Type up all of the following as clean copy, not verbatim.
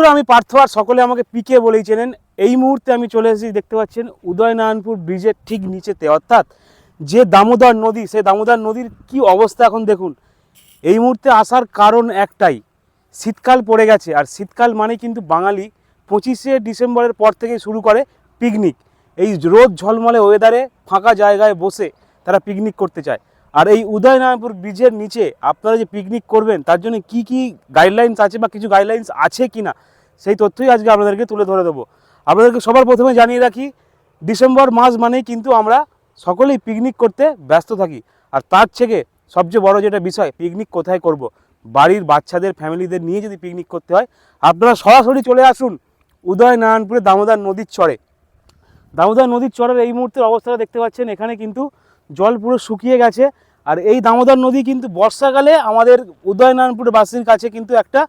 বন্ধুরা, আমি পার্থ, আর সকলে আমাকে পিকে বলেই চেনেন। এই মুহূর্তে আমি চলে এসেছি, দেখতে পাচ্ছেন, উদয়নারায়ণপুর ব্রিজের ঠিক নিচেতে, অর্থাৎ যে দামোদর নদী, সেই দামোদর নদীর কি অবস্থা এখন দেখুন। এই মুহূর্তে আসার কারণ একটাই, শীতকাল পড়ে গেছে, আর শীতকাল মানে কিন্তু বাঙালি 25শে ডিসেম্বরের পর থেকে শুরু করে পিকনিক। এই রোদ ঝলমলে ওয়েদারে ফাঁকা জায়গায় বসে তারা পিকনিক করতে চায়। আর এই উদয়নারায়ণপুর ব্রিজের নিচে আপনারা যে পিকনিক করবেন, তার জন্য কি কি গাইডলাইন্স আছে বা কিছু গাইডলাইন্স আছে কি না, সেই তথ্যই আজকে আপনাদেরকে তুলে ধরে দেবো। আপনাদেরকে সবার প্রথমে জানিয়ে রাখি, ডিসেম্বর মাস মানেই কিন্তু আমরা সকলেই পিকনিক করতে ব্যস্ত থাকি। আর তার থেকে সবচেয়ে বড় যেটা বিষয়, পিকনিক কোথায় করব। বাড়ির বাচ্চাদের, ফ্যামিলিদের নিয়ে যদি পিকনিক করতে হয়, আপনারা সরাসরি চলে আসুন উদয়নারায়ণপুরে দামোদর নদীর চরে। দামোদর নদীর চরের এই মুহূর্তের অবস্থাটা দেখতে পাচ্ছেন, এখানে কিন্তু জল পুরো শুকিয়ে গেছে। আর এই দামোদর নদী কিন্তু বর্ষাকালে আমাদের উদয়নারায়ণপুরবাসীর কাছে কিন্তু একটা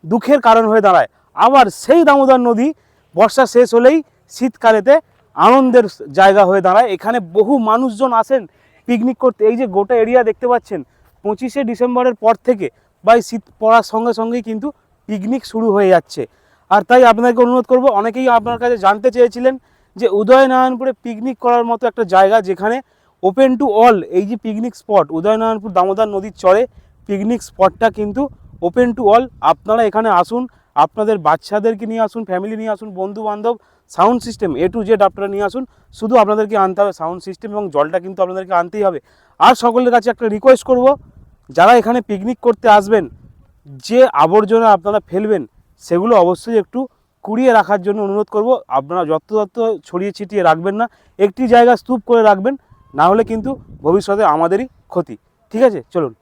দুঃখের কারণ হয়ে দাঁড়ায়। আবার সেই দামোদর নদী বর্ষা শেষ হলেই শীতকালেতে আনন্দের জায়গা হয়ে দাঁড়ায়। এখানে বহু মানুষজন আসেন পিকনিক করতে। এই যে গোটা এরিয়া দেখতে পাচ্ছেন, 25শে ডিসেম্বরের পর থেকে বা শীত পড়ার সঙ্গে সঙ্গেই কিন্তু পিকনিক শুরু হয়ে যাচ্ছে। আর তাই আপনাকে অনুরোধ করব, অনেকেই আপনার কাছে জানতে চেয়েছিলেন যে উদয়নারায়ণপুরে পিকনিক করার মতো একটা জায়গা যেখানে ওপেন টু অল, এই যে পিকনিক স্পট উদয়নারায়ণপুর দামোদর নদীর চরে পিকনিক স্পটটা কিন্তু ওপেন টু অল। আপনারা এখানে আসুন, আপনাদের বাচ্চাদেরকে নিয়ে আসুন, ফ্যামিলি নিয়ে আসুন, বন্ধু বান্ধব, sound system A to Z আপনারা নিয়ে আসুন। শুধু আপনাদেরকে আনতে হবে সাউন্ড সিস্টেম, এবং জলটা কিন্তু আপনাদেরকে আনতেই হবে। আর সকলের কাছে একটা রিকোয়েস্ট করব, যারা এখানে পিকনিক করতে আসবেন, যে আবর্জনা আপনারা ফেলবেন সেগুলো অবশ্যই একটু কুড়িয়ে রাখার জন্য অনুরোধ করব। আপনারা যত্রতত্র ছড়িয়ে ছিটিয়ে রাখবেন না, একটি জায়গা স্তূপ করে রাখবেন, না হলে কিন্তু ভবিষ্যতে আমাদেরই ক্ষতি। ঠিক আছে, চলুন।